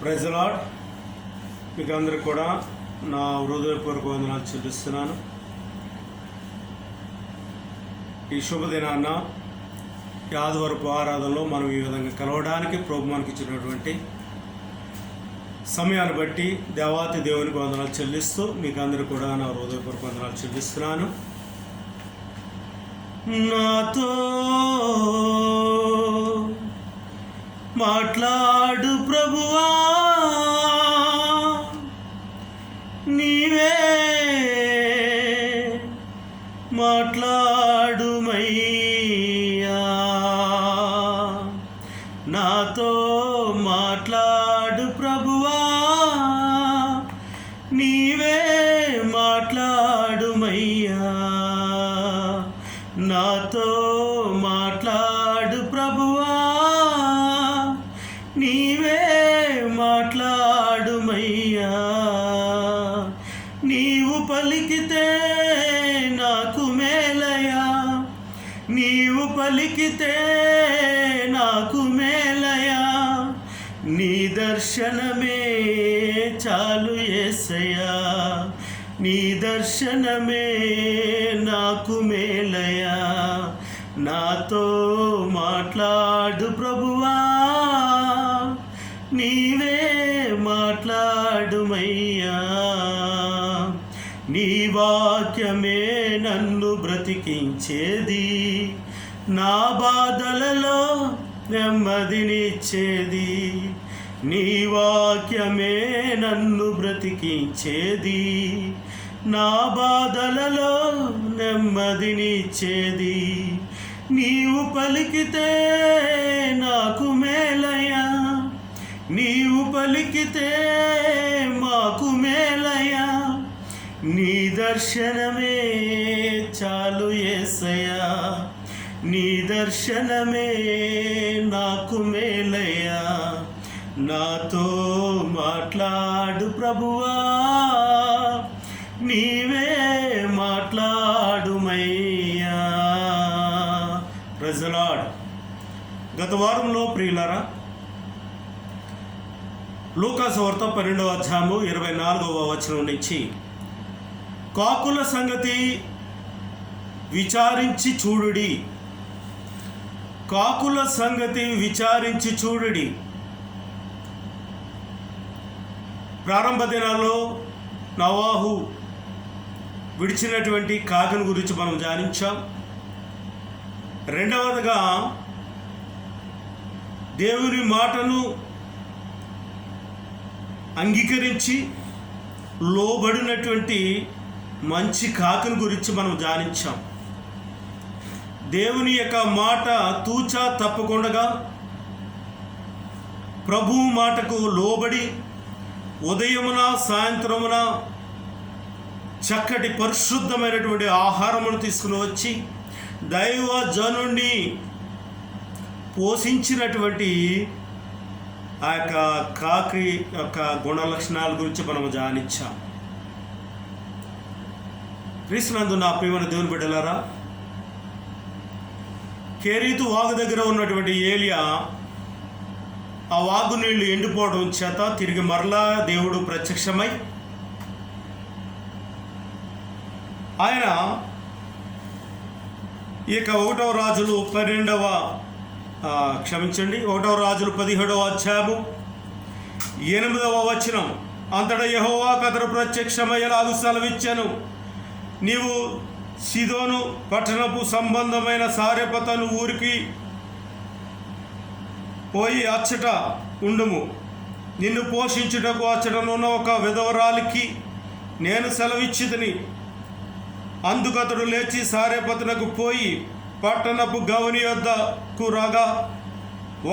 Praise the lord. మీకు అందరికి కూడా నా హృదయపూర్వక వందనాలు చెల్లిస్తున్నాను. ఈ శుభదినాన్న ఈ ఆదివారపు ఆరాధనలో మనం ఈ విధంగా కలవడానికి ప్రభు మనకి ఇచ్చినటువంటి సమయాన్ని బట్టి దేవాతి దేవునికి వందనాలు చెల్లిస్తూ మీకు అందరికి కూడా నా హృదయపూర్వక వందనాలు చెల్లిస్తున్నాను. నాతో మాట్లాడు ప్రభువా, నీవే మాట్లాడుమయ్యా, నాతో మాట్లాడు ప్రభువా, నీవే మాట్లాడుమయ్యా, నాతో మాట్లాడు ప్రభువా, నీవే మాట్లాడుమయ్యా. నీవు పలికితే నాకు మేలయా, నీవు పలికితే నాకు మేలయా, నీ దర్శనమే చాలు యేసయ్యా, నీ దర్శనమే నాకు మేలయా. నాతో మాట్లాడు ప్రభువా, నీవే మాట్లాడుమయ్యా. నీ వాక్యమే నన్ను బ్రతికించేది, నా బాధలలో నెమ్మదినిచ్చేది. నీ వాక్యమే నన్ను బ్రతికించేది, నా బాధలలో నెమ్మదినిచ్చేది. నీవు పలికితే నాకు మేలయ్యా, నీవు పలికితే మాకు మేలయ్యా, నీ దర్శనమే చాలు యేసయ్యా, నీ దర్శనమే నాకు మేలయ్యా. నాతో మాట్లాడు ప్రభువా, నీవే మాట్లాడుమయ్యా. Praise the lord. గత వారంలో ప్రియులారా, లూకా సువార్త 12వ అధ్యాయము 24వ వచనం నుంచి కాకుల సంగతి విచారించి చూడుడి, కాకుల సంగతి విచారించి చూడుడి. ప్రారంభ దినాల్లో నోవాహు విడిచినటువంటి కాకుని గురించి మనం ధ్యానించాం. రెండవదిగా దేవుని మాటను అంగీకరించి లోబడినటువంటి మంచి కాకుని గురించి మనం ధ్యానించాం. దేవుని యొక్క మాట తూచా తప్పకుండా ప్రభువు మాటకు లోబడి ఉదయమున సాయంత్రమున చక్కటి పరిశుద్ధమైనటువంటి ఆహారమును తీసుకుని వచ్చి దైవ జనుణ్ణి పోషించినటువంటి ఆ యొక్క కాకి యొక్క గుణ లక్షణాల గురించి మనం ధ్యానించాం. క్రీస్తునందు నా ప్రియమైన దేవుని బిడ్డలారా, కెరీతు వాగు దగ్గర ఉన్నటువంటి ఏలియా ఆ వాగు నీళ్లు ఎండిపోవడం చేత తిరిగి మరలా దేవుడు ప్రత్యక్షమై ఆయన ఇక 1వ రాజులు 17వ అధ్యాయము 8వ వచనం, అంతటా యెహోవా కతడు ప్రత్యక్షమయ్యేలాగు సెలవిచ్చాను, నీవు సీదోను పట్టణపు సంబంధమైన సారెపతను ఊరికి పోయి అచ్చట ఉండుము, నిన్ను పోషించుటకు అచ్చటనున్న ఒక విధవరాలికి నేను సెలవిచ్చితిని. అందుకతడు లేచి సారెపతనకు పోయి పట్టణపు గవని యొద్దకు రాగా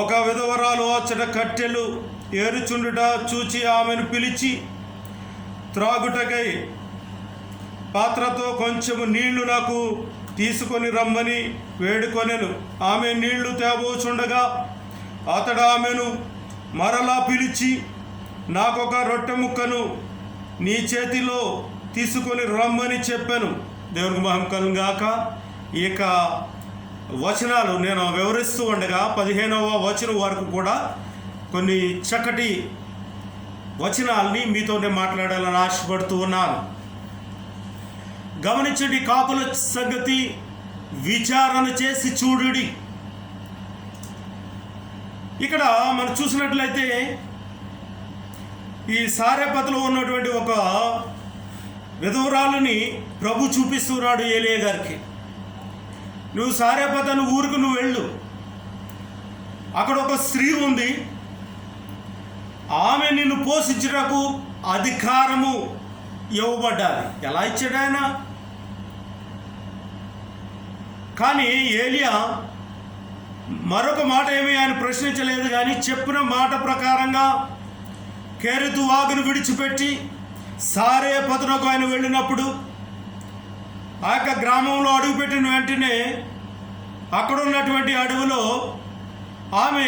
ఒక విధవరాలు అచ్చట కట్టెలు ఏరుచుండుట చూచి ఆమెను పిలిచి త్రాగుటకై పాత్రతో కొంచెము నీళ్లు నాకు తీసుకొని రమ్మని వేడుకొనెను. ఆమె నీళ్లు తేబోచుండగా అతడు ఆమెను మరలా పిలిచి, నాకొక రొట్టె ముక్కను నీ చేతిలో తీసుకొని రమ్మని చెప్పాను. దేవునికి మహిమ కలుగును గాక. ఈ యొక్క వచనాలు నేను వివరిస్తూ ఉండగా 15వ వచనం వరకు కూడా కొన్ని చక్కటి వచనాల్ని మీతోనే మాట్లాడాలని ఆశపడుతూ ఉన్నాను. గమనించండి, కాకుల సంగతి విచారణ చేసి చూడుడి. ఇక్కడ మనం చూసినట్లయితే ఈ సారెపతలో ఉన్నటువంటి ఒక విధవరాలని ప్రభు చూపిస్తున్నాడు ఏలియా గారికి. నువ్వు సారెపతను ఊరికి నువ్వు వెళ్ళు, అక్కడ ఒక స్త్రీ ఉంది, ఆమె నిన్ను పోషించుటకు అధికారము ఇవ్వబడ్డాది. ఎలా ఇచ్చాడు ఆయన? కానీ ఏలియా మరొక మాట ఏమీ ఆయన ప్రశ్నించలేదు. కానీ చెప్పిన మాట ప్రకారంగా కెరీతు వాగును విడిచిపెట్టి సారెపతునకు ఆయన వెళ్ళినప్పుడు ఆ యొక్క గ్రామంలో అడుగుపెట్టిన వెంటనే అక్కడ ఉన్నటువంటి అడవిలో ఆమె,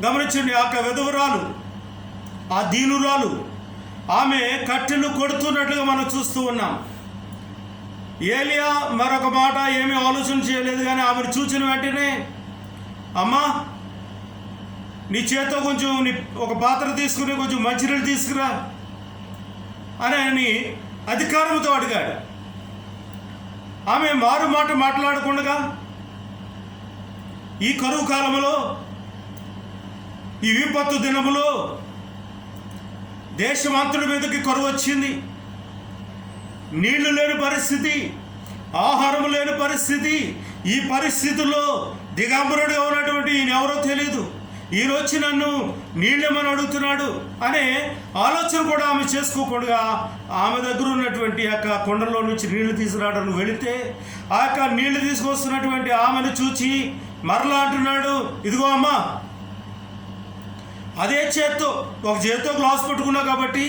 గమనించండి, ఆ యొక్క విధవరాలు, ఆ దీనురాలు, ఆమె కట్టెలు కొడుతున్నట్లుగా మనం చూస్తూ ఉన్నాం. ఏలియా మరొక మాట ఏమీ ఆలోచన చేయలేదు. కానీ ఆమెను చూసిన వెంటనే, అమ్మా నీ చేతితో కొంచెం ఒక పాత్ర తీసుకుని కొంచెం మంచినీళ్ళు తీసుకురా అని అధికారంతో అడిగాడు. ఆమె మారు మాట మాట్లాడకుండా ఈ కరువు కాలంలో, ఈ విపత్తు దినములో దేశమంతటి మీదకి కరువు వచ్చింది. నీళ్లు లేని పరిస్థితి, ఆహారం లేని పరిస్థితి. ఈ పరిస్థితుల్లో దిగంబరుడిగా ఉన్నటువంటి ఈయన ఎవరో తెలియదు, ఈరోజు నన్ను నీళ్ళేమని అడుగుతున్నాడు అనే ఆలోచన కూడా ఆమె చేసుకోకుండా ఆమె దగ్గర ఉన్నటువంటి యొక్క కొండలో నుంచి నీళ్లు తీసుకురావడానికి వెళితే ఆ యొక్క నీళ్లు తీసుకొస్తున్నటువంటి ఆమెను చూచి మరలా అంటున్నాడు, ఇదిగో అమ్మా, అదే చేత్తో, ఒక చేత్తో గ్లాస్ పట్టుకున్నావు కాబట్టి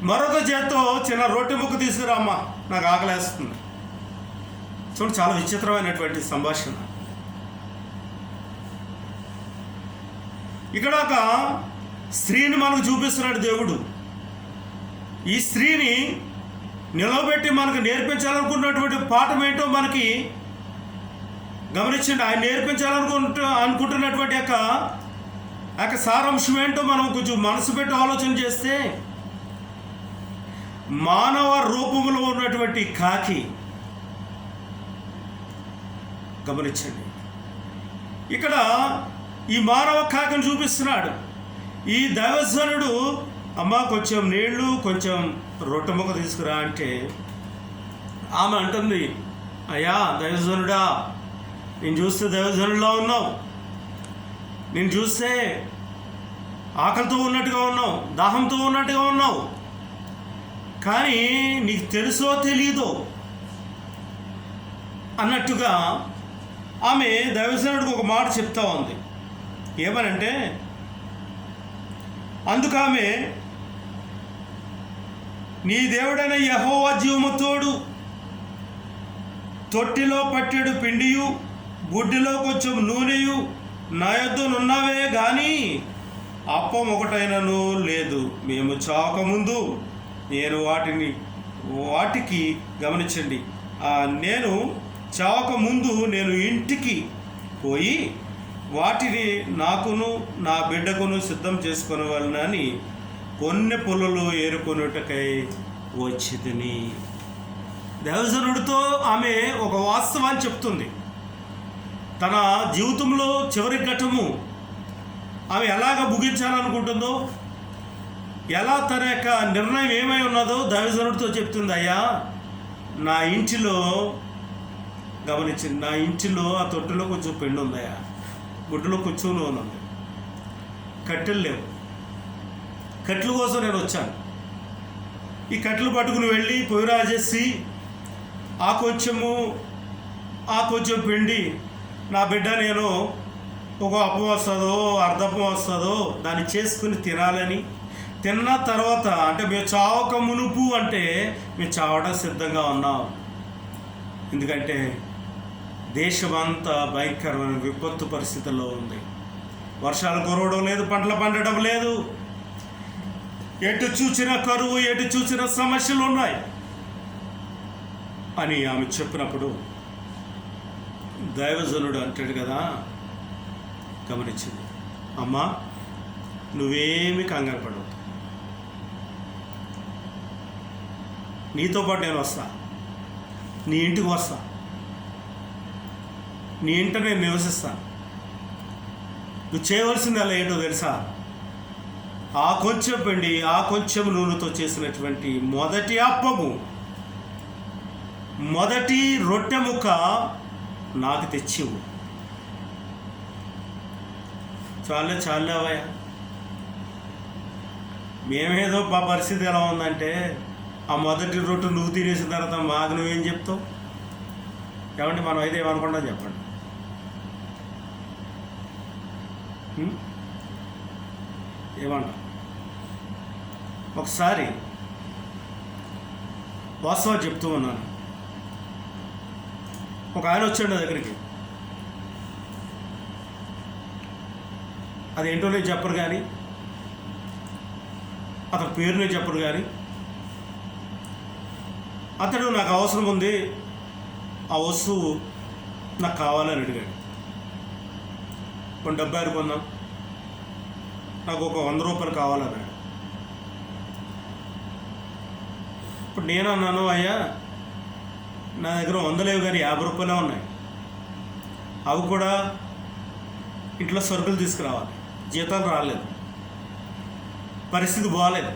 మరొక చేత్తో చిన్న రొట్టె ముక్క తీసుకురా అమ్మా, నాకు ఆకలేస్తుంది. చూడండి, చాలా విచిత్రమైనటువంటి సంభాషణ. ఇక్కడ ఒక స్త్రీని మనకు చూపిస్తున్నాడు దేవుడు. ఈ స్త్రీని నిలవబెట్టి మనకు నేర్పించాలనుకున్నటువంటి పాఠం ఏంటో మనకి గమనించండి. ఆయన అనుకుంటున్నటువంటి యొక్క సారాంశం ఏంటో మనం కొంచెం మనసు పెట్టి ఆలోచన చేస్తే, మానవ రూపంలో ఉన్నటువంటి కాకి, గమనించండి, ఇక్కడ ఈ మానవ కాకిని చూపిస్తున్నాడు. ఈ దైవజనుడు, అమ్మ కొంచెం నీళ్లు కొంచెం రొట్టె ముక్క తీసుకురా అంటే ఆమె అంటుంది, అయ్యా దైవజనుడా, నేను చూస్తే దైవజనుడిలా ఉన్నావు, నేను చూస్తే ఆకలితో ఉన్నట్టుగా ఉన్నావు, దాహంతో ఉన్నట్టుగా ఉన్నావు, కానీ నీకు తెలుసో తెలీదో అన్నట్టుగా ఆమె దైవజనుడికి ఒక మాట చెప్తా ఉంది. ఏమనంటే, అందుకు ఆమె, నీ దేవుడైన యెహోవా జీవము తోడు, తొట్టిలో పట్టెడు పిండియు గుడ్డిలో కొంచెం నూనెయు నా యొద్దనున్నవే గాని అప్పం ఒకటైనను లేదు. మేము చావకముందు నేను వాటికి గమనించండి, నేను చావకముందు నేను ఇంటికి పోయి వాటిని నాకును నా బిడ్డకును సిద్ధం చేసుకొనవలనని కొన్ని పొలలు ఏరుకొనుటకై వచ్చితిని. దైవజనుడితో ఆమె ఒక వాస్తవాన్ని చెప్తుంది. తన జీవితంలో చివరి ఘట్టము ఆమె ఎలాగ ముగించాలనుకుంటుందో, ఎలా తన యొక్క నిర్ణయం ఏమై ఉన్నదో దైవజనుడితో చెప్తుంది. అయ్యా, నా ఇంటిలో, గమనించింది, నా ఇంటిలో ఆ తొట్టులో కొంచెం పెండు ఉందయ్యా, గుడ్డలో కొంచెం నూనె ఉంది, కట్టెలు లేవు, కట్టెల కోసం నేను వచ్చాను. ఈ కట్టెలు పట్టుకుని వెళ్ళి పొయ్యి రాజేసి ఆ కొంచెం పిండి నా బిడ్డ నేను ఒక అప్పం వస్తుందో అర్ధప్పం వస్తుందో దాన్ని చేసుకుని తినాలని, తిన్న తర్వాత అంటే మేము చావక మునుపు అంటే మేము చావడం సిద్ధంగా ఉన్నాం. ఎందుకంటే దేశమంతా భయంకరమైన విపత్తు పరిస్థితుల్లో ఉంది. వర్షాలు కురవడం లేదు, పంటలు పండడం లేదు, ఎటు చూసిన కరువు, ఎటు చూసిన సమస్యలు ఉన్నాయి అని ఆమె చెప్పినప్పుడు దైవజనుడు అంటాడు కదా, గమనించింది, అమ్మా నువ్వేమి కంగారు పడవద్దు, నీతో పాటు నేను వస్తా, నీ ఇంటికి వస్తా, నీ ఇంట నేను నివసిస్తాను. నువ్వు చేయవలసింది అలా ఏంటో తెలుసా? ఆ కొంచెం పిండి, ఆ కొంచెం నూనెతో చేసినటువంటి మొదటి అప్పము, మొదటి రొట్టె ముక్క నాకు తెచ్చివు. చాలేవయ్య. మేమేదో పరిస్థితి ఎలా ఉందంటే, ఆ మొదటి రొట్టె నువ్వు తినేసిన తర్వాత మాకు నువ్వేం చెప్తావు? ఏమంటే మనం అయితే ఏమనుకుంటాం చెప్పండి. ఏమన్నా ఒకసారి వాస్తవాలు చెప్తూ ఉన్నాను. ఒక ఆయన వచ్చాడు నా దగ్గరికి. అదేంటో నేను చెప్పరు కానీ, అతని పేరు నేను చెప్పరు కానీ, అతడు నాకు అవసరం ఉంది, ఆ వస్తువు నాకు కావాలని అడిగాడు. కొన్ని డబ్బాలు కొన్నాం, నాకు ఒక 100 రూపాయలు కావాలన్నాడు. ఇప్పుడు నేను అన్నాను, అయ్యా నా దగ్గర 100 లేవు కానీ 50 రూపాయలే ఉన్నాయి, అవి కూడా ఇంట్లో సరుకులు తీసుకురావాలి, జీతాలు రాలేదు, పరిస్థితి బాగాలేదు,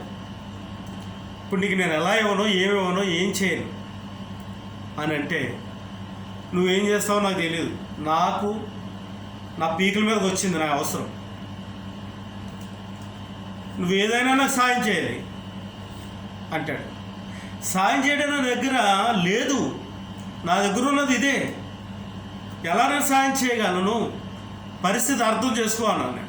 ఇప్పుడు నీకు నేను ఎలా ఇవ్వనో ఏమివ్వనో ఏం చేయను అని అంటే, నువ్వేం చేస్తావో నాకు తెలియదు, నాకు నా పీకల మీదకి వచ్చింది నా అవసరం, నువ్వు ఏదైనా నాకు సాయం చేయాలి అంటాడు. సాయం చేయడం నా దగ్గర లేదు, నా దగ్గర ఉన్నది ఇదే, ఎలా నేను సాయం చేయగలను? పరిస్థితి అర్థం చేసుకోవాలని నేను.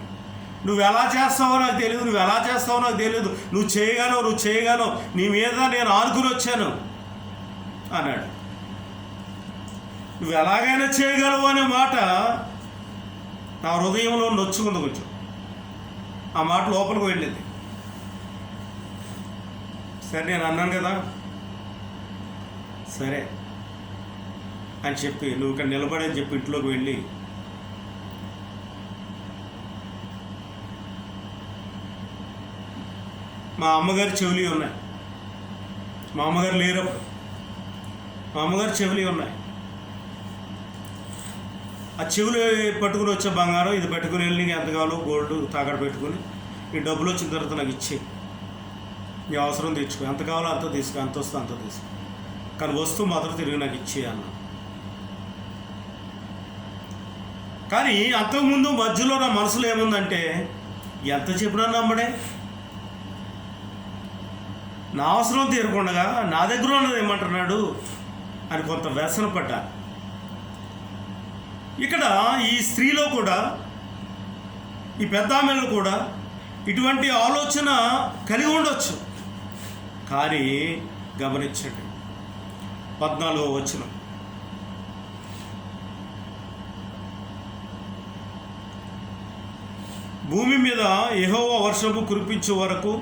నువ్వు ఎలా చేస్తావో నాకు తెలియదు, నువ్వు ఎలా చేస్తావో నాకు తెలియదు, నువ్వు చేయగలవు, నీ మీద నేను ఆనుకుని వచ్చాను అన్నాడు. నువ్వు ఎలాగైనా చేయగలవు అనే మాట నా హృదయంలో నొచ్చుకుంది కొంచెం. ఆ మాట లోపలికి వెళ్ళింది. సరే నేను అన్నాను కదా, సరే అని చెప్పి నువ్వు ఇక్కడ నిలబడని చెప్పి ఇంట్లోకి వెళ్ళి మా అమ్మగారి చెవులు ఉన్నాయి, మా అమ్మగారు లేరప్పుడు, మా అమ్మగారు చెవులు ఉన్నాయి, ఆ చెవులు పట్టుకుని వచ్చే బంగారం ఇది పెట్టుకుని వెళ్ళి నీకు ఎంత కావాలో గోల్డ్ తాకడ పెట్టుకుని ఈ డబ్బులు వచ్చిన తర్వాత నాకు ఇచ్చే, నీ అవసరం తెచ్చుకో, ఎంత కావాలో అంత తీసుకో, ఎంత వస్తే అంత తీసుకో, కానీ వస్తువు మాత్రం తిరిగి నాకు ఇచ్చే అన్న. కానీ అంతకుముందు మధ్యలో నా మనసులో ఏముందంటే, ఎంత చెప్పినా నమ్మడే, నా అవసరం తీరకుండా నా దగ్గర ఉన్నది ఏమంటున్నాడు అని కొంత వ్యసన పడ్డా. ఇక్కడ ఈ స్త్రీలో కూడా, ఈ పెద్ద ఆమెలో కూడా ఇటువంటి ఆలోచన కలిగి ఉండొచ్చు. కానీ గమనించండి 14వ వచనం, భూమి మీద యెహోవా వర్షము కురిపించే వరకు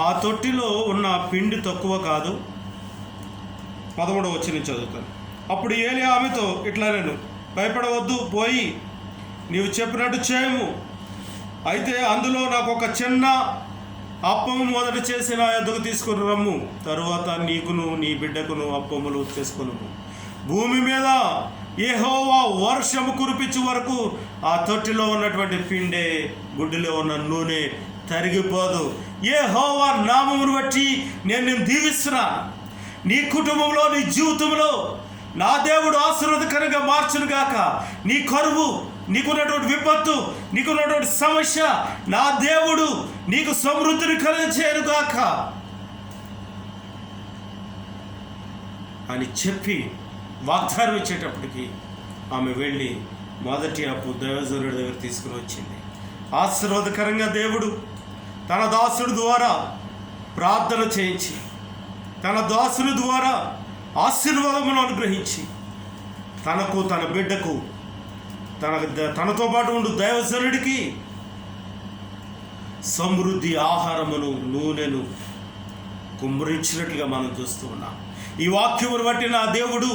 ఆ తొట్టిలో ఉన్న పిండి తక్కువ కాదు. 13వ వచనం చదువుతాను. అప్పుడు ఏలీ ఆమెతో ఇట్లా, నేను భయపడవద్దు, పోయి నీవు చెప్పినట్టు చేయము, అయితే అందులో నాకు ఒక చిన్న అప్పము మొదట చేసి నా యొద్దకు తీసుకుని రమ్ము, తరువాత నీకును నీ బిడ్డకును అప్పములు చేసుకును. భూమి మీద యెహోవా వర్షము కురిపించే వరకు ఆ తొట్టిలో ఉన్నటువంటి పిండే, గుడ్డిలో ఉన్న నూనె తరిగిపోదు. యెహోవా నామమును బట్టి నేను దీవిస్తున్నా. నీ కుటుంబంలో, నీ జీవితంలో నా దేవుడు ఆశీర్వాదకరంగా మార్చును గాక. నీ కరువు, నీకున్నటువంటి విపత్తు, నీకున్నటువంటి సమస్య నా దేవుడు నీకు సమృద్ధిని కలిగించేను గాక అని చెప్పి వాగ్దానం ఇచ్చేటప్పటికి ఆమె వెళ్ళి మొదటి అప్పు దైవజనుడి దగ్గర తీసుకుని వచ్చింది. ఆశీర్వాదకరంగా దేవుడు తన దాసుడి ద్వారా ప్రార్థన చేయించి, తన దాసుని ద్వారా ఆశీర్వాదమును అనుగ్రహించి, తనకు, తన బిడ్డకు, తనతో పాటు ఉండు దైవజనుడికి సమృద్ధి ఆహారమును, నూనెను కుమ్మరించినట్లుగా మనం చూస్తూ ఉన్నాం. ఈ వాక్యమును బట్టి నా దేవుడు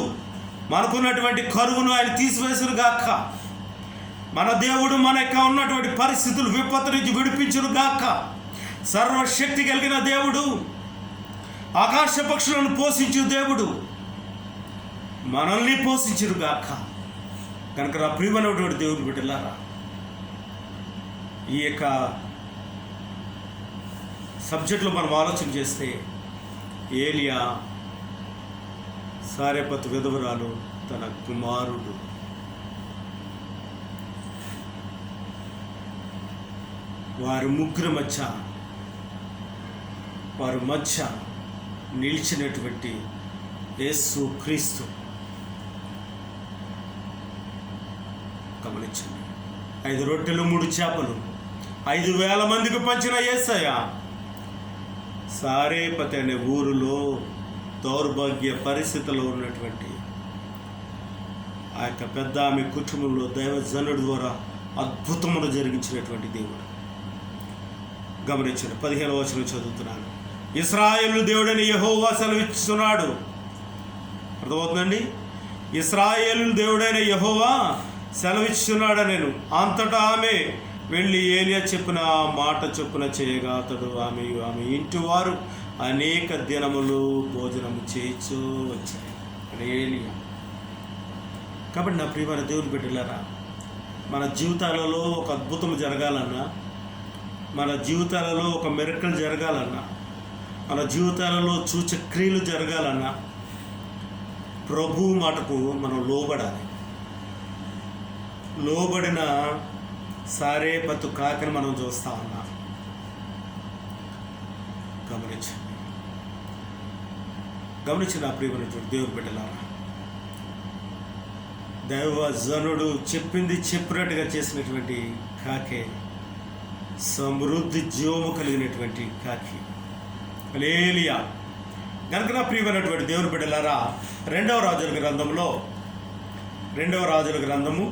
మనకున్నటువంటి కరువును ఆయన తీసివేసును గాక. మన దేవుడు మన యొక్క ఉన్నటువంటి పరిస్థితులు, విపత్తు నుంచి విడిపించును గాక. సర్వశక్తి కలిగిన దేవుడు ఆకాశ పక్షులను పోషించు దేవుడు మనల్ని పోషించురుగాక. కనుక నా ప్రియమైనటువంటి దేవుని బిడ్డలారా, ఈ యొక్క సబ్జెక్టులో మనం ఆలోచన చేస్తే ఏలియా సారెపతు విధవరాలు తన కుమారుడు వారి ముగ్గురు మధ్య నిలిచినటువంటి యేసు క్రీస్తు. గమనించండి, 5 రొట్టెలు 3 చేపలు 5,000 మందికి పంచిన యేసయ్య సారేపతి అనే ఊరిలో దౌర్భాగ్య పరిస్థితిలో ఉన్నటువంటి ఆ యొక్క పెద్ద ఆమె కుటుంబంలో దైవజనుడి ద్వారా అద్భుతమును జరిగించినటువంటి దేవుడు. గమనించండి, 15వ వచనం చదువుతున్నాను. ఇశ్రాయేలు దేవుడని యెహోవా సెలవిస్తున్నాడు. అర్థమవుతుందండి? ఇశ్రాయేలు దేవుడైన యెహోవా సెలవిస్తున్నాడు. నేను అంతటా ఆమె వెళ్ళి ఏలియా చెప్పిన మాట చొప్పున చేయగా అతడు ఆమె ఇంటి వారు అనేక దినములు భోజనము చేయొచ్చు వచ్చాయి. ఏలియా. కాబట్టి నా ప్రియమైన దేవుని బిడ్డలారా, మన జీవితాలలో ఒక అద్భుతం జరగాలన్నా, మన జీవితాలలో ఒక మిరకల్ జరగాలన్నా, మన జీవితాలలో సూచక్రియలు జరగాలన్నా ప్రభువు మాటకు మనం లోబడాలి. లోబడిన సారేపతు కాకని మనం చూస్తా ఉన్నాం. గమనించిన ప్రియమైనటువంటి దేవుని బిడ్డలారా, దైవజనుడు చెప్పింది చెప్పినట్టుగా చేసినటువంటి కాకే సమృద్ధి జీవము కలిగినటువంటి కాకి. హల్లెలూయా. కనుక నా ప్రియమైనటువంటి దేవుని బిడ్డలారా, 2వ రాజుల గ్రంథము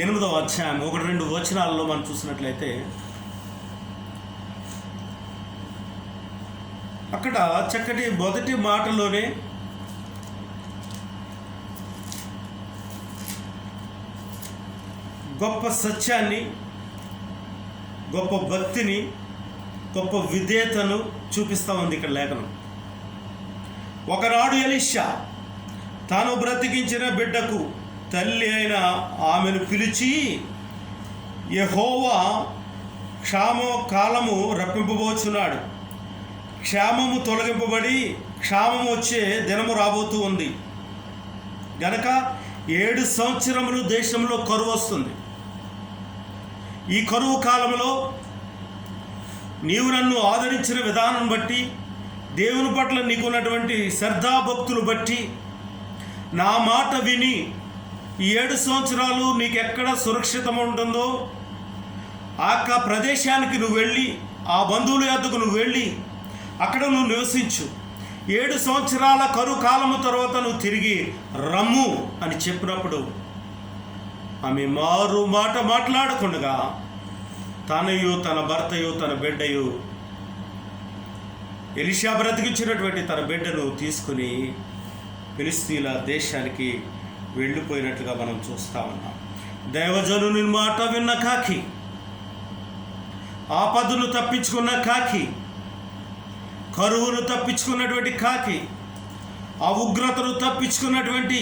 8వ అధ్యాయం 1-2 వచనాలలో మనం చూసినట్లయితే అక్కడ చక్కటి మొదటి మాటలోనే గొప్ప సత్యాన్ని, గొప్ప భక్తిని, గొప్ప విధేయతను చూపిస్తూ ఉంది ఇక్కడ లేఖనం. ఒకనాడు ఎలీషా తాను బ్రతికించిన బిడ్డకు తల్లి అయిన ఆమెను పిలిచి, యెహోవా కాలము రప్పింపబోచున్నాడు, క్షామము తొలగింపబడి క్షామము వచ్చే దినము రాబోతూ ఉంది గనక 7 సంవత్సరములు దేశంలో కరువు వస్తుంది. ఈ కరువు కాలంలో నీవు నన్ను ఆదరించిన విధానం బట్టి, దేవుని పట్ల నీకున్నటువంటి శ్రద్ధాభక్తులు బట్టి నా మాట విని ఈ 7 సంవత్సరాలు నీకు ఎక్కడ సురక్షితం ఉంటుందో ఆ ప్రదేశానికి నువ్వు వెళ్ళి, ఆ బంధువుల యొద్దకు నువ్వు వెళ్ళి అక్కడ నువ్వు నివసించు. 7 సంవత్సరాల కరువు కాలము తర్వాత నువ్వు తిరిగి రమ్ము అని చెప్పినప్పుడు ఆమె మారు మాట మాట్లాడకుండా తనయు, తన భర్తయు, తన బిడ్డయు, ఎలీషా బ్రతికించినటువంటి తన బిడ్డను తీసుకుని ఫిలిష్తీయుల దేశానికి వెళ్ళిపోయినట్లుగా మనం చూస్తా ఉన్నాం. దైవజనుని మాట విన్న కాకి, ఆపదను తప్పించుకున్న కాకి, కరువును తప్పించుకున్నటువంటి కాకి, ఆ ఉగ్రతను తప్పించుకున్నటువంటి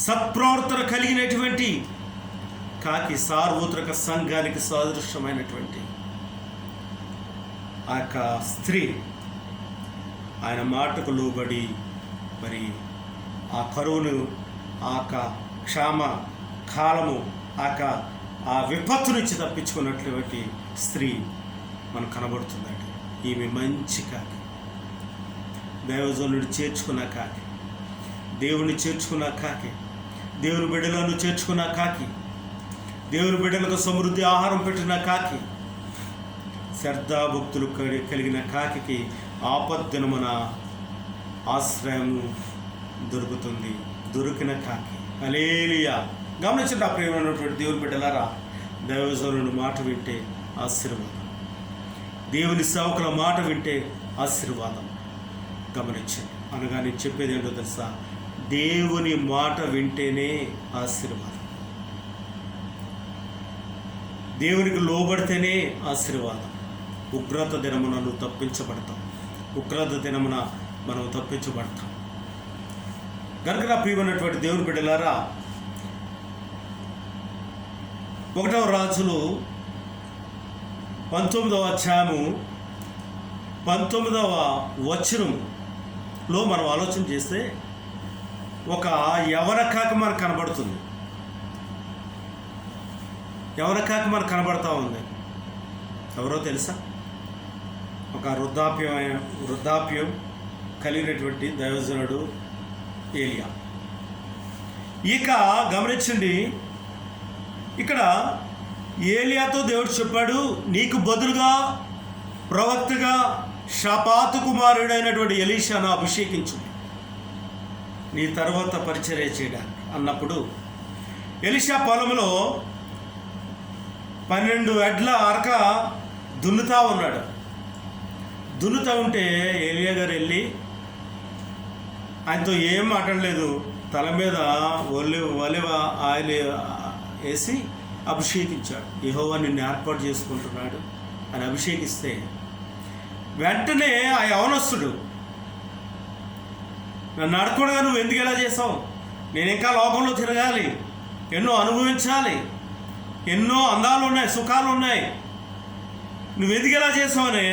సత్ప్రవర్తన కలిగినటువంటి కాకి, సార్వత్రిక సంఘానికి సాదృశ్యమైనటువంటి ఆ యొక్క స్త్రీ ఆయన మాటకు లోబడి మరి ఆ కరువును, ఆ క్షామ కాలము, ఆ విపత్తు నుంచి తప్పించుకున్నటువంటి స్త్రీ మనకు కనబడుతుందండి. ఈమె మంచి కాకి, దైవజనుడు చేర్చుకున్న కాకి, దేవుని చేర్చుకున్న కాకి, దేవుని బిడ్డలను చేర్చుకున్న కాకి, దేవుని బిడ్డలకు సమృద్ధి ఆహారం పెట్టిన కాకి, శ్రద్ధాభక్తులు కలిగిన కాకి ఆపద్దినమున ఆశ్రయము దొరుకుతుంది. దొరికిన కాకి. హల్లెలూయా. గమనించండి ఆ ప్రియమైనటువంటి దేవుని బిడ్డలారా, దైవజనుని మాట వింటే ఆశీర్వాదం, దేవుని సేవకుల మాట వింటే ఆశీర్వాదం. గమనించండి. అనగా నేను చెప్పేది ఏంటో తెలుసా? దేవుని మాట వింటేనే ఆశీర్వాదం, దేవునికి లోబడితేనే ఆశీర్వాదం. ఉగ్రత దినమున నువ్వు తప్పించబడతావు, ఉగ్రత దినమున మనం తప్పించబడతాం. కనుక నా ప్రియమైనటువంటి దేవుని బిడ్డలారా, 1వ రాజులు 19వ అధ్యాయము 19వ వచనంలో మనం ఆలోచన చేస్తే ఒక యవన కాకి మనకు కనబడుతుంది. యవన కాకి మనకు కనబడతా ఉంది. ఎవరో తెలుసా? ఒక వృద్ధాప్యం కలిగినటువంటి దైవజనుడు ఏలియా. ఇక గమనించండి, ఇక్కడ ఏలియాతో దేవుడు చెప్పాడు, నీకు బదులుగా ప్రవక్తగా షాపాతు కుమారుడైనటువంటి ఎలీషాను అభిషేకించు, నీ తర్వాత పరిచర్య చేయడానికి అన్నప్పుడు ఎలీషా పొలంలో 12 ఎడ్ల అరక దున్నుతా ఉన్నాడు. దున్నుతా ఉంటే ఏలియా గారు వెళ్ళి ఆయనతో ఏం మాట్లాడలేదు, తల మీద ఒలివ ఆయిల్ వేసి అభిషేకించాడు. యెహోవా నిన్ను ఏర్పాటు చేసుకుంటున్నాడు అని అభిషేకిస్తే వెంటనే ఆ యవనస్తుడు, నన్ను అడగకూడగా నువ్వు ఎందుకు ఇలా చేసావు, నేను ఇంకా లోకంలో తిరగాలి, ఎన్నో అనుభవించాలి, ఎన్నో అందాలు ఉన్నాయి, సుఖాలు ఉన్నాయి, నువ్వు ఎందుకు ఇలా చేసావని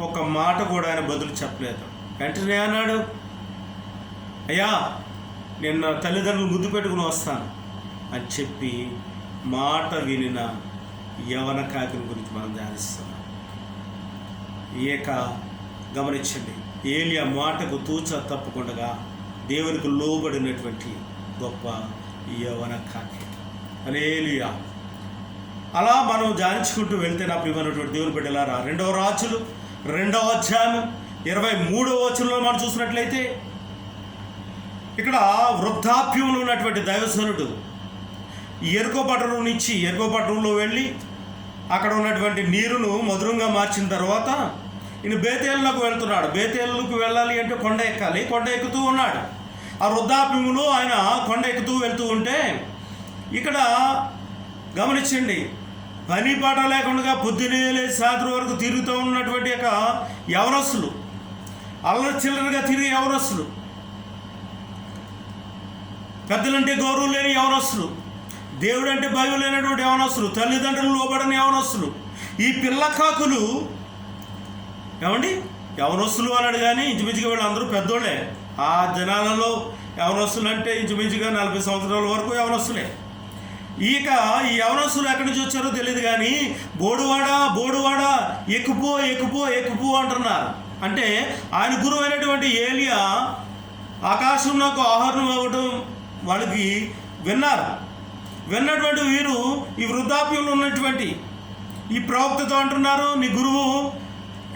ఒక మాట కూడా ఆయన బదులు చెప్పలేదు. వెంటనే అన్నాడు, అయ్యా నేను నా తల్లిదండ్రులు ముద్దు పెట్టుకుని వస్తాను అని చెప్పి మాట వినిన యవన కాకిని గురించి మనం ధ్యానిస్తున్నాం. గమనించండి, ఏలియా మాటకు తూచా తప్పకుండా దేవునికి లోబడినటువంటి గొప్ప యవన కాకి హల్లెలూయా. అలా మనం ధ్యానించుకుంటూ వెళ్తే నా ప్రియమైనటువంటి దేవుని బిడ్డలారా, 2వ రాజులు 2వ అధ్యాయం 23వ వచనంలో మనం చూసినట్లయితే ఇక్కడ వృద్ధాప్యంలో ఉన్నటువంటి దైవజనుడు ఎరుకో పట్టణంలో వెళ్ళి అక్కడ ఉన్నటువంటి నీరును మధురంగా మార్చిన తర్వాత ఈయన బేతేలుకు వెళ్తున్నాడు. బేతేలుకు వెళ్ళాలి అంటే కొండ ఎక్కాలి. కొండ ఎక్కుతూ ఉన్నాడు. ఆ వృద్ధాప్యములో ఆయన కొండ ఎక్కుతూ వెళ్తూ ఉంటే ఇక్కడ గమనించండి, పని పాట లేకుండా పొద్దునే లేచి సాయంత్రం వరకు తిరుగుతూ ఉన్నటువంటి యొక్క యవనస్తులు, అల్లరి చిల్లరగా తిరిగే యవనస్తులు, పెద్దలంటే గౌరవం లేని యవనస్తులు, దేవుడు అంటే భయం లేనటువంటి యవనస్తులు, తల్లిదండ్రులు లోబడని యవనస్తులు, ఈ పిల్ల కాకులు ఏమండి యవనస్తులు అన్నాడు. కానీ ఇంచుమించుగా వీళ్ళు అందరూ పెద్దోళ్ళే. ఆ జనాలలో యవనస్తులు అంటే ఇంచుమించుగా 40 సంవత్సరాల వరకు యవనస్తులే. ఇక ఈ యవనస్తులు ఎక్కడి నుంచి వచ్చారో తెలియదు, కానీ బోడువాడ ఎక్కుపో అంటున్నారు. అంటే ఆయన గురువు అయినటువంటి ఏలియా ఆకాశం నాకు ఆహారం అవ్వడం వాళ్ళకి విన్నటువంటి వీరు ఈ వృద్ధాప్యంలో ఉన్నటువంటి ఈ ప్రవక్తతో అంటున్నారు, నీ గురువు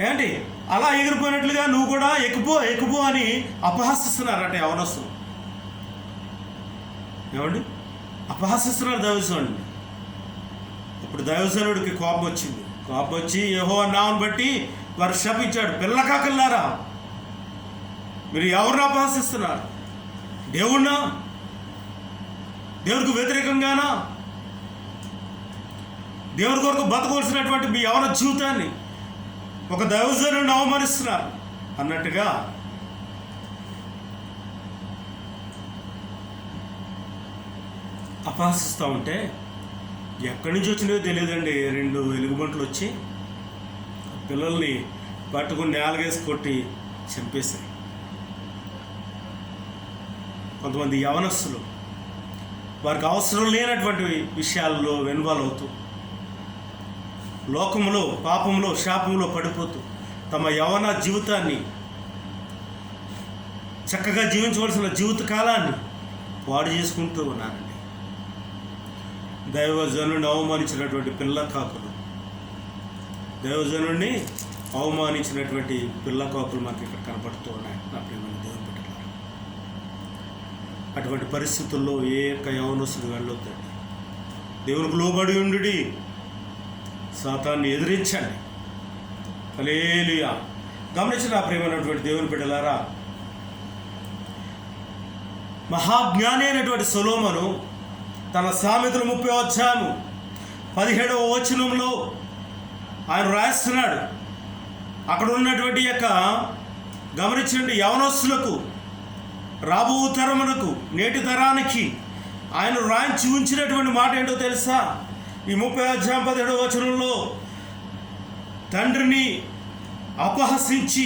ఏంటి అలా ఎగిరిపోయినట్లుగా నువ్వు కూడా ఎక్కుపో అని అపహాసిస్తున్నారట యవనస్తులు. ఏమండి అపహాసిస్తున్నారు దైవజనుడిని. ఇప్పుడు దైవజనుడికి కోపం వచ్చి యెహోవా నామమును బట్టి వారు శపించాడు, పిల్లకాకల్లారా మీరు ఎవరిని అపహాసిస్తున్నారు? దేవుడికి వ్యతిరేకంగానా? దేవుడి కొరకు బతకవలసినటువంటి మీ యవన జీవితాన్ని ఒక దైవజనుడిని అవమానిస్తున్నారు అన్నట్టుగా అపహసిస్తూ ఉంటే ఎక్కడి నుంచి వచ్చినాయో తెలియదండి. 2 ఎలుగుబంట్లు వచ్చి పిల్లల్ని పట్టుకుని నేలగేసి కొట్టి చంపేశాయి. కొంతమంది యవనస్తులు వారికి అవసరం లేనటువంటి విషయాల్లో ఇన్వాల్వ్ అవుతూ లోకంలో పాపంలో శాపంలో పడిపోతూ తమ యవన జీవితాన్ని చక్కగా జీవించవలసిన జీవిత కాలాన్ని పాడు చేసుకుంటూ ఉన్నారండి. దైవజనుడిని అవమానించినటువంటి పిల్ల కాకులు మనకి ఇక్కడ కనపడుతూ ఉన్నాయి నా ప్రియమైన దేవుని బిడ్డలారా. అటువంటి పరిస్థితుల్లో ఏ యొక్క యవనస్తుడు వెళ్ళొద్దండి. దేవునికి లోబడి ఉండి సాతాన్ని ఎదిరించండి. హల్లెలూయా. గమనించిన నా ప్రియమైనటువంటి దేవుని బిడ్డలారా, మహాజ్ఞాని అయినటువంటి సొలొమోను తన సామెతలు 30వ అధ్యాయము 17వ వచనంలో ఆయన రాస్తున్నాడు. అక్కడ ఉన్నటువంటి యొక్క గమనించండి, యవనస్తులకు, రాబో తరమునకు, నేటి తరానికి ఆయన రాయించి ఉంచినటువంటి మాట ఏంటో తెలుసా? ఈ 30:17 తండ్రిని అపహసించి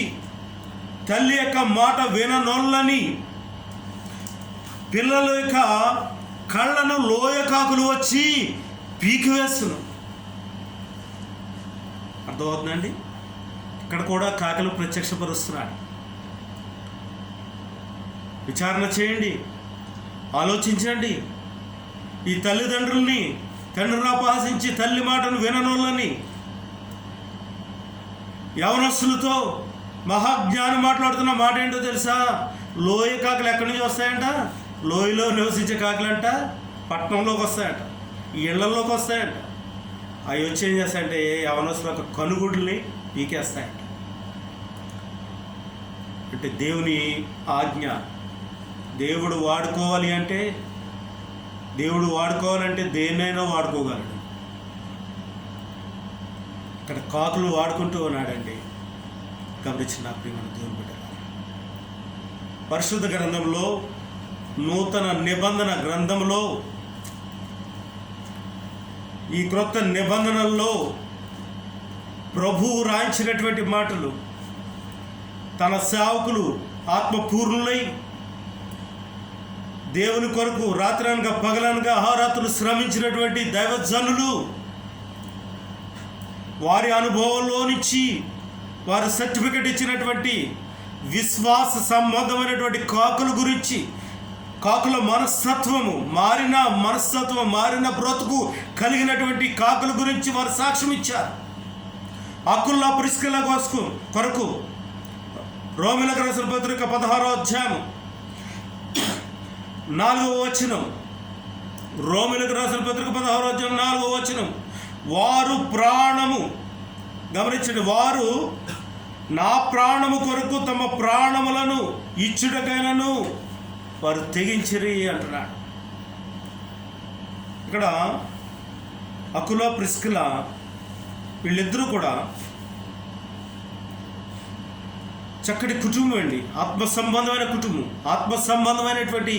తల్లి యొక్క మాట విననొల్లని పిల్లల యొక్క కళ్ళను లోయకాకులు వచ్చి పీకివేస్తున్నాం. అర్థమవుతుందండి? ఇక్కడ కూడా కాకులు ప్రత్యక్షపరుస్తున్నాడు. విచారణ చేయండి, ఆలోచించండి. ఈ తండ్రిని అపహసించి తల్లి మాటను విననోళ్ళని యవనస్తులతో మహాజ్ఞాని మాట్లాడుతున్న మాట ఏంటో తెలుసా? లోయ కాకులు ఎక్కడి నుంచి వస్తాయంట? లోయలో నివసించే కాకులంట పట్టణంలోకి వస్తాయంట, ఇళ్లలోకి వస్తాయంట. అవి వచ్చి ఏం చేస్తాయంటే యవనస్తుల యొక్క కనుగుడ్లని పీకేస్తాయంట. అంటే దేవుని ఆజ్ఞ. దేవుడు వాడుకోవాలంటే దేన్నైనా వాడుకోగలడు. ఇక్కడ కాకులు వాడుకుంటూ ఉన్నాడండి. గమనించిన ప్రియమైన దేవుని బిడ్డలారా, పరిశుద్ధ గ్రంథంలో, నూతన నిబంధన గ్రంథంలో, ఈ క్రొత్త నిబంధనల్లో ప్రభువు రాయించినటువంటి మాటలు, తన సేవకులు ఆత్మపూర్ణులై దేవుని కొరకు రాత్రనగా పగలనగా అహోరాత్రులు శ్రమించినటువంటి దైవజనులు, వారి అనుభవంలో నుంచి వారు సర్టిఫికెట్ ఇచ్చినటువంటి విశ్వాస సంబంధమైనటువంటి కాకుల గురించి, కాకుల మనస్తత్వము, మారిన బ్రతుకు కలిగినటువంటి కాకుల గురించి వారు సాక్ష్యం ఇచ్చారు. అకుల్లా ప్రిస్కిల్లా కొరకు రోమీయులకు రాసిన పత్రిక 16:4 రోమీయులకు రాసిన పత్రిక 16:4 వారు ప్రాణము, గమనించండి, వారు నా ప్రాణము కొరకు తమ ప్రాణములను ఇచ్చుటకైనను వారు తెగించిరి అంటున్నాడు. ఇక్కడ అకుల ప్రిస్కిలా వీళ్ళిద్దరూ కూడా చక్కటి కుటుంబం అండి. ఆత్మ సంబంధమైన కుటుంబం, ఆత్మ సంబంధమైనటువంటి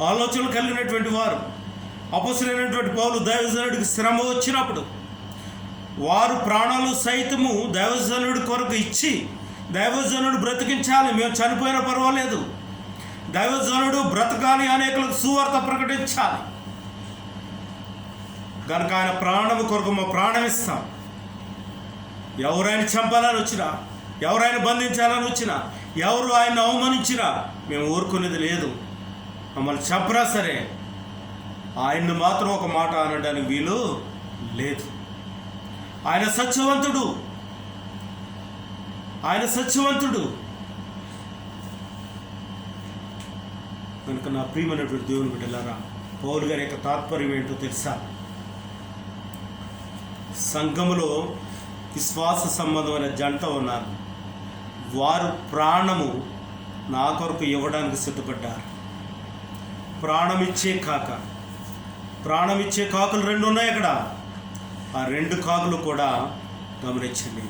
ఆలోచనలు కలిగినటువంటి వారు. అపొస్తలుడైనటువంటి పౌలు దైవజనుడికి శ్రమ వచ్చినప్పుడు వారు ప్రాణాలు సైతము దైవజనుడి కొరకు ఇచ్చి, దైవజనుడు బ్రతికించాలి, మేము చనిపోయినా పర్వాలేదు, దైవజనుడు బ్రతకాలి, అనేకులకు సువార్త ప్రకటించాలి కనుక ఆయన ప్రాణము కొరకు మా ప్రాణం ఇస్తాం. ఎవరైనా చంపాలని వచ్చినా, ఎవరైనా బంధించాలని వచ్చినా, ఎవరు ఆయన అవమానించినా మేము ఊరుకునేది లేదు. మమ్మల్ని చంపరా సరే, ఆయన్ని మాత్రం ఒక మాట అనడానికి వీలు లేదు. ఆయన సత్యవంతుడు, ఆయన సత్యవంతుడు కనుక నా ప్రియమైనటువంటి దేవుని బిడ్డలారా, పౌలు గారి యొక్క తాత్పర్యం ఏంటో తెలుసా? సంఘములో విశ్వాస సంబంధమైన జంట ఉన్నారు. వారు ప్రాణము నా కొరకు ఇవ్వడానికి సిద్ధపడ్డారు. ప్రాణమిచ్చే కాకులు 2 ఉన్నాయి అక్కడ. ఆ 2 కాకులు కూడా గమనించండి,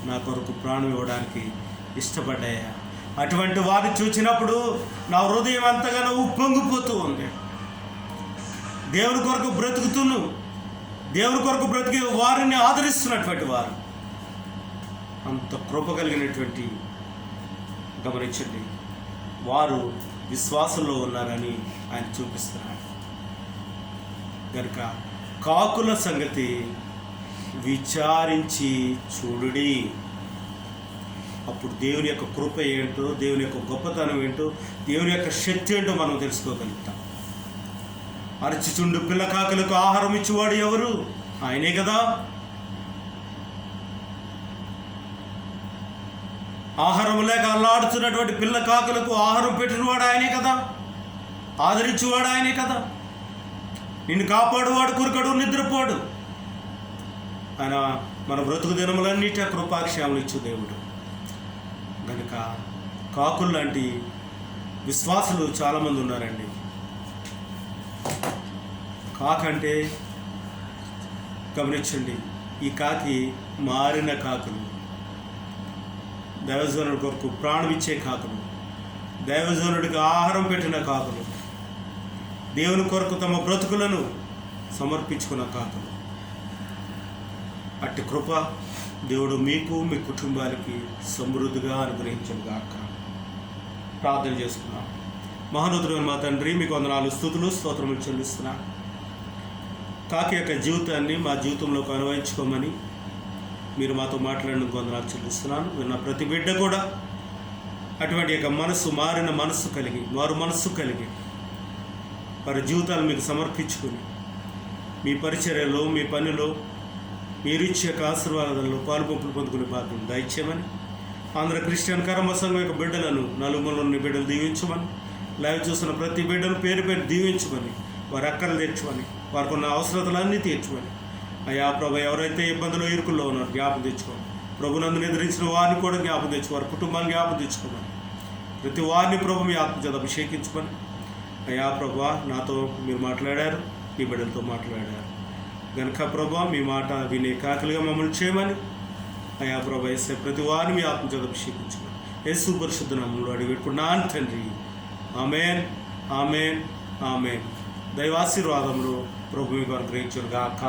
నా కొరకు ప్రాణం ఇవ్వడానికి ఇష్టపడ్డాయా. అటువంటి వారిని చూసినప్పుడు నా హృదయం ఎంతగానో ఉప్పొంగిపోతూ ఉంది. దేవుని కొరకు బ్రతికే వారిని ఆదరిస్తున్నటువంటి వారు, అంత కృప కలిగినటువంటి, గమనించండి, వారు విశ్వాసంలో ఉన్నారని ఆయన చూపిస్తున్నాడు. కనుక కాకుల సంగతి విచారించి చూడుడి. అప్పుడు దేవుని యొక్క కృప ఏంటో, దేవుని యొక్క గొప్పతనం ఏంటో, దేవుని యొక్క శక్తి ఏంటో మనం తెలుసుకోగలుగుతాం. అరచిచుండు పిల్ల కాకులకు ఆహారం ఇచ్చేవాడు ఎవరు? ఆయనే కదా. ఆహారం లేక అల్లాడుతున్నటువంటి పిల్ల కాకులకు ఆహారం పెట్టినవాడు ఆయనే కదా, ఆదరించేవాడు ఆయనే కదా. నిన్ను కాపాడువాడు కురకడు, నిద్రపోడు. ఆయన మన బ్రతుకు దినములన్నిటి కృపాక్షేమలు ఇచ్చు దేవుడు. కనుక కాకులు లాంటి విశ్వాసులు చాలామంది ఉన్నారండి. కాకంటే గమనించండి, ఈ కాకి మారిన కాకులు. దైవజనుడి కొరకు ప్రాణం ఇచ్చే కాకులు, దైవజనుడికి ఆహారం పెట్టిన కాకులు, దేవుని కొరకు తమ బ్రతుకులను సమర్పించుకున్న కాకులు. అట్టి కృప దేవుడు మీకు మీ కుటుంబాలకి సమృద్ధిగా అనుగ్రహించను గాక. ప్రార్థన చేసుకున్నాం. మహోన్నతుడైన మా తండ్రి, మీకు వందనాలు, స్తుతులు, స్తోత్రములు చెల్లిస్తున్నా. కాకి యొక్క జీవితాన్ని మా జీవితంలోకి అనువయించుకోమని మీరు మాతో మాట్లాడినందుకు వందనాలు చెల్లిస్తున్నాను. విన్న ప్రతి బిడ్డ కూడా అటువంటి యొక్క మారిన మనస్సు కలిగి, మారు మనస్సు కలిగి వారి జీవితాలు మీకు సమర్పించుకుని మీ పరిచర్యలో, మీ పనిలో మీరిచ్చే యొక్క ఆశీర్వాదాల్లో పాలుపంపులు పొందుకునే భాగ్యం దయచేయమని, ఆంధ్ర క్రిస్టియన్ కర్మ సంఘం యొక్క బిడ్డలను, నలుమూలలోని బిడ్డలు దీవించమని, లైవ్ చూస్తున్న ప్రతి బిడ్డను పేరు పేరు దీవించమని, వారి అక్కలు తీర్చమని, వారికి ఉన్న అవసరతలన్నీ తీర్చమని. అయ్యా ప్రభు, ఎవరైతే ఇబ్బందులు ఇరుకుల్లో ఉన్నారో జ్ఞాపం తెచ్చుకోమని, ప్రభునందును ఎదిరించిన వారిని కూడా జ్ఞాపం తెచ్చుకో, వారి కుటుంబాన్ని జ్ఞాపం తెచ్చుకోమని, ప్రతి వారిని ప్రభు మీ ఆత్మచేత అభిషేకించమని. అయ్యా ప్రభు, నాతో మీరు మాట్లాడారు, మీ బిడ్డలతో మాట్లాడారు గనుక ప్రభు, మీ మాట వినే కాకులుగా మమ్మల్ని చేయమని. అయ్యా ప్రభు, వేసే ప్రతి వారిని మీ ఆత్మచేత అభిషేకించమని యేసు పరిశుద్ధ నామములో అడిగి పెట్టుకున్నాను తండ్రి. ఆమేన్, ఆమేన్, ఆమేన్. దైవాశీర్వాదములు ప్రభు మీకు అనుగ్రహించును గాక.